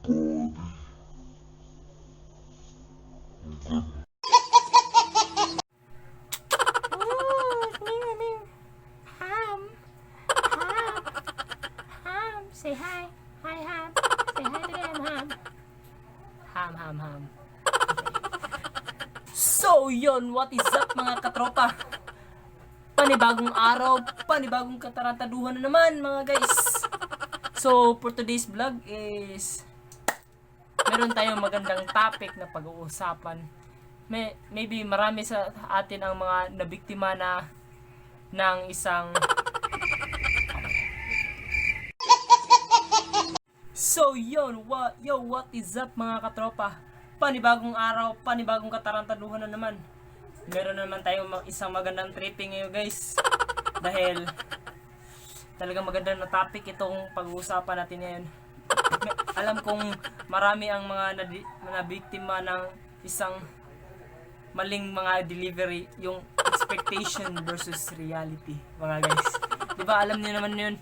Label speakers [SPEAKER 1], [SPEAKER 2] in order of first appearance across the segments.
[SPEAKER 1] Ham. Ham. Say hi. Hi, Ham. Say hi to them, Ham. Ham. So, yon, what is up mga katropa? Panibagong araw, panibagong katarantaduhan na naman mga guys. So, for today's vlog is meron tayong magandang topic na pag-uusapan. Maybe marami sa atin ang mga nabiktima na ng isang So yun, what is up mga katropa? Panibagong araw, panibagong katarantaduhan na naman. Meron na naman tayong isang magandang tripping ngayon guys. Dahil talagang magandang na topic itong pag-uusapan natin ngayon. Alam kong marami ang mga nabiktima ng isang maling mga delivery, yung expectation versus reality mga guys. Diba alam niyo naman yun?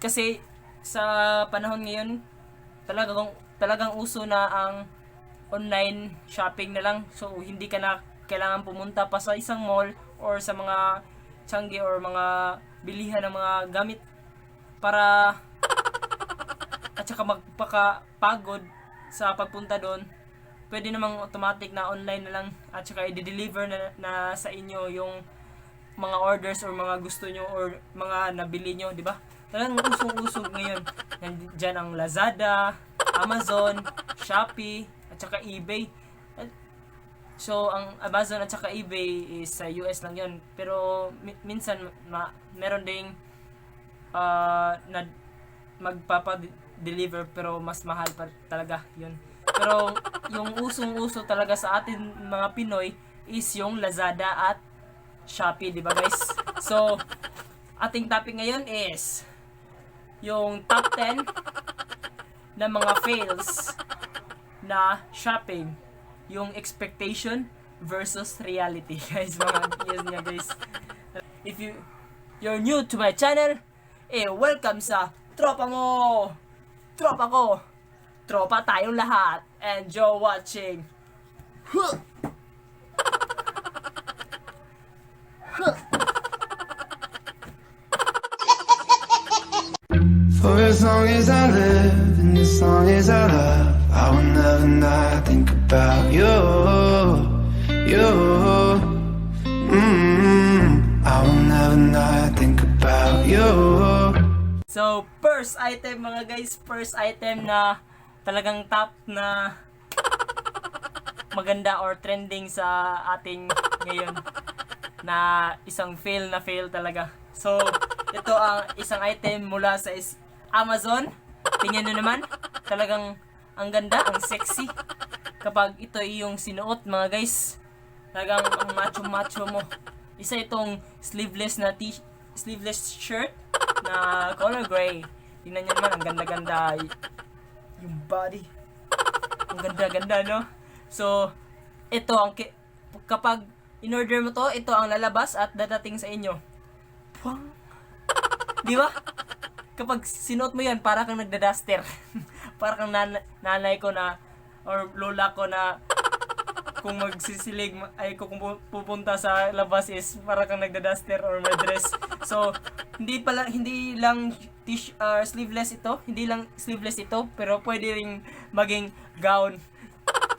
[SPEAKER 1] Kasi sa panahon ngayon talagang uso na ang online shopping na lang. So hindi ka na kailangan pumunta pa sa isang mall or sa mga tiyangge or mga bilihan ng mga gamit para at saka magpakapagod sa pagpunta doon. Pwede namang automatic na online na lang at saka i-deliver na sa inyo yung mga orders or mga gusto nyo or mga nabili nyo, di ba? Talagang usong-usog ngayon. Nandiyan ang Lazada, Amazon, Shopee, at saka eBay. So, ang Amazon at saka eBay is sa US lang yun. Pero, minsan, meron ding na magpapa-deliver pero mas mahal pa talaga yun. Pero, yung usong-uso talaga sa atin mga Pinoy is yung Lazada at Shopee, di ba guys? So, ating topic ngayon is yung top 10 na mga fails na shopping, yung expectation versus reality guys, mga yes niya guys. If you're new to my channel, welcome sa tropa mo, tropa ko, tropa tayong lahat, and you're watching
[SPEAKER 2] For as long as I live and as long as I love, I will never not think about you. I will never not think about you.
[SPEAKER 1] So, first item mga guys, first item na talagang top na maganda or trending sa ating ngayon na isang fail na fail talaga. So, ito ang isang item mula sa Amazon. Tingnan nyo naman, talagang ang ganda, ang sexy. Kapag ito yung sinuot mga guys, talagang ang macho-macho mo. Isa itong sleeveless shirt na color gray. Tingnan nyo naman, ang ganda-ganda. Yung body. Ang ganda-ganda, no? So, ito ang kapag in-order mo to, ito ang lalabas at dadating sa inyo. Puwang! Di ba? Kapag sinuot mo yan, para kang nagda-duster. Para kang nanay ko na, or lola ko na, kung magsisilig, ay kung pupunta sa labas is, para kang nagda-duster or may dress. So, hindi lang sleeveless ito, pero pwede ring maging gown.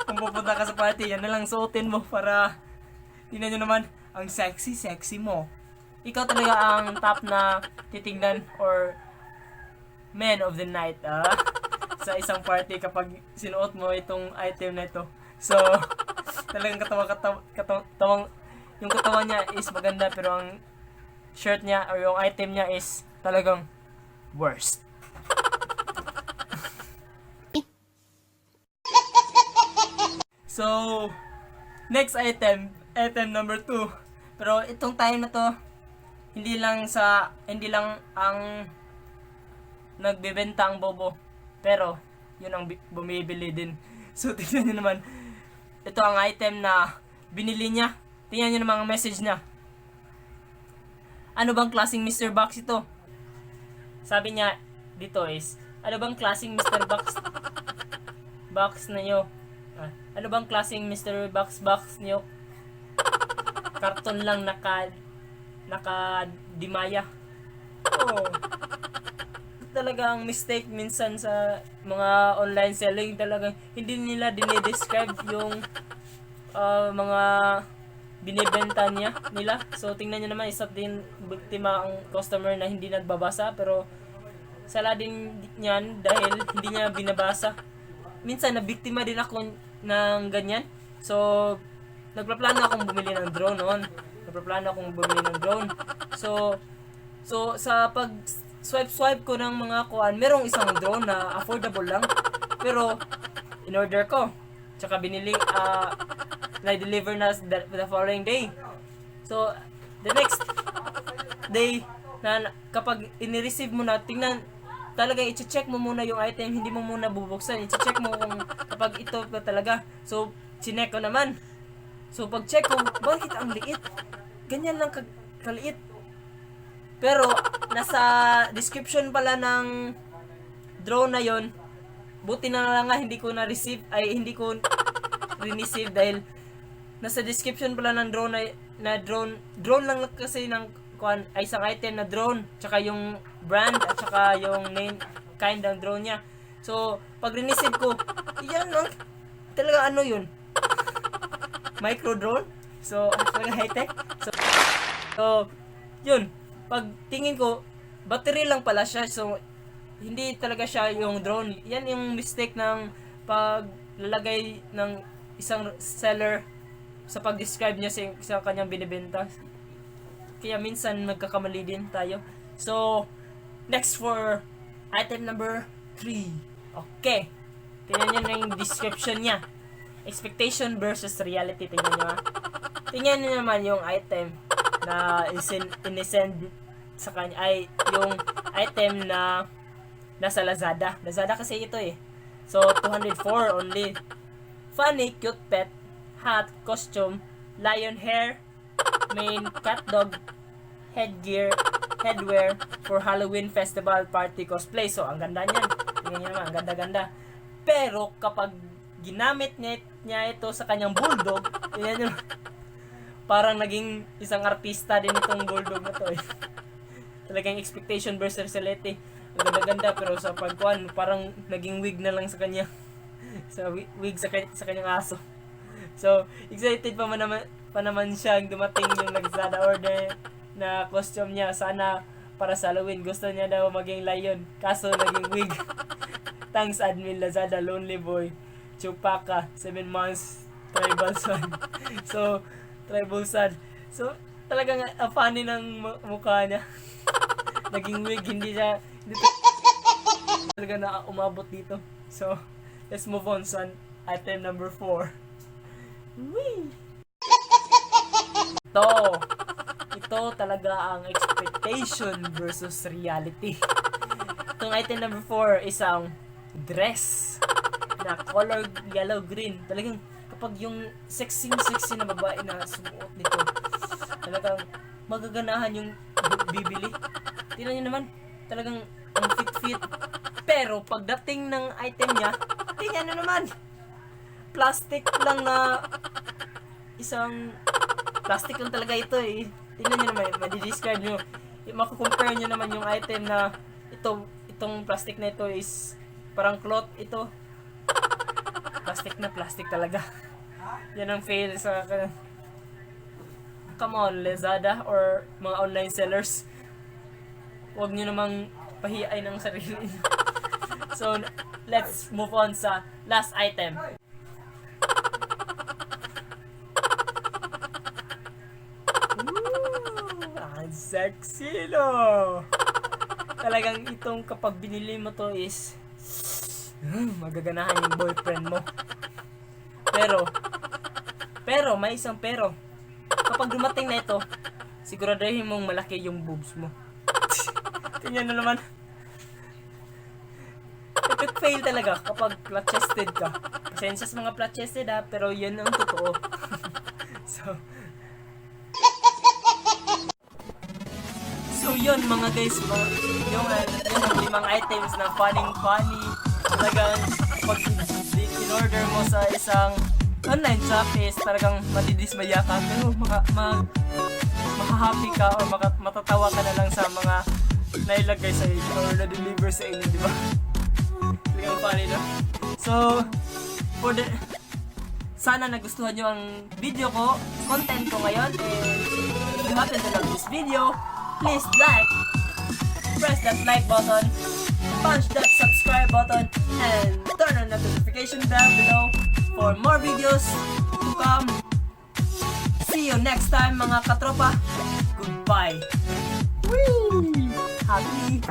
[SPEAKER 1] Kung pupunta ka sa party, yan na lang suotin mo para, tingnan nyo naman, ang sexy mo. Ikaw talaga ang top na titingnan or man of the night sa isang party kapag sinuot mo itong item na ito. So, talagang yung katawan niya is maganda pero ang shirt niya or yung item niya is talagang worst. So, next item number 2. Pero itong time na to, hindi lang ang nagbebenta ang bobo, pero yun ang bumibili din. So tingnan nyo naman, ito ang item na binili niya. Tingnan nyo naman ang message niya. Ano bang klaseng Mr. Box ito? Sabi niya dito is, ano bang klaseng Mr. Box box niyo. Ano bang klaseng mystery box niyo? Karton lang naka dimaya. Oh. Talagang mistake minsan sa mga online selling, talagang hindi nila dinidescribe yung mga binibenta nila. So tingnan niyo naman, isa din biktima ang customer na hindi nagbabasa, pero sala din niyan dahil hindi niya binabasa. Minsan nabiktima din ako ng ganyan. So nagpaplano akong bumili ng drone noon. So sa pag swipe ko ng mga kuan, merong isang drone na affordable lang. Pero in order ko, tsaka binili, na-deliver na the following day. So the next day na kapag ini-receive mo na, tingnan, talagang i-check mo muna yung item, hindi mo muna bubuksan. I-check mo kung kapag ito pa talaga. So chinek ko naman. So pag check ko, bakit ang liit? Ganyan lang kaliit. Pero nasa description pala ng drone na yon. Buti na lang nga hindi ko receive dahil nasa description pala ng drone drone lang kasi ng ay isang item na drone, tsaka yung brand at tsaka yung name kind ng drone niya. So pag receive ko, yan lang talaga, ano yun, micro drone. So talaga high tech. So yun, pag tingin ko, battery lang pala siya. So hindi talaga siya yung drone. Yan yung mistake ng paglalagay ng isang seller sa pag-describe niya sa kanyang binibenta. Kaya minsan magkakamali din tayo. So next for item number 3. Okay, tingnan nyo na yung description niya. Expectation versus reality. Tingnan nyo, ha. Tingnan nyo naman yung item na inisend sa kanya, ay yung item na nasa Lazada. Lazada kasi ito eh. So 204 only. Funny, cute pet, hat, costume, lion hair, main, cat dog, headgear, headwear for Halloween festival party cosplay. So ang ganda niyan. Tingnan niyo naman, ang ganda-ganda. Pero kapag ginamit niya ito sa kanyang bulldog, tingnan niyo, parang naging isang artista din itong bulldog na to eh. Talagang expectation versus reality. Ang ganda-ganda, pero sa pagkuhan, parang naging wig na lang sa kanya. Sa wig sa kanyang aso. So excited pa naman siya dumating yung Lazada order na costume niya. Sana para sa Halloween, gusto niya daw maging lion, kaso naging wig. Thanks admin Lazada, lonely boy, Chupaka, 7 months, tribal son. So tribal sad. So talagang funny ng mukha niya. Naging wig, hindi talaga na umabot dito. So let's move on sa item number 4. Wee! Ito talaga ang expectation versus reality. Itong item number 4, isang dress na color yellow green. Talagang kapag yung sexy na babae na sumuot nito, talagang magaganahan yung bibili. Tingnan nyo naman, talagang ang fit. Pero pagdating ng item niya, tingnan nyo naman, plastic lang na isang plastic lang talaga ito eh. Tingnan nyo naman, madi-describe nyo, makakompare nyo naman yung item na itong plastic na ito is parang cloth ito. Plastic talaga. Yan ang fail sa come on, Lazada or mga online sellers. Huwag nyo namang pahiyain ng sarili. So, let's move on sa last item. Ooh, ang sexy, no? Talagang itong kapag binili mo to is magaganahan yung boyfriend mo. Pero may isang pero. Kapag dumating na ito, siguraduhin mong malaki yung boobs mo. Tingnan na naman. Epic fail talaga kapag flat-chested ka. Pasensya sa mga flat-chested ha, pero yun ang totoo. So yun mga guys, yung 5 items na funny. Talagang pag in i-order mo sa isang online shop is talagang madidismaya ka, pero makahappy ka or matatawa ka na lang sa mga nailagay sa inyo or na-deliver sa inyo, di ba? Talagang funny, no? So, sana nagustuhan nyo ang video ko, content ko ngayon, and if you happen to love this video, please like, press that like button, punch that subscribe button, and turn on notification bell below for more videos to come. See you next time mga katropa. Goodbye. Whee! Happy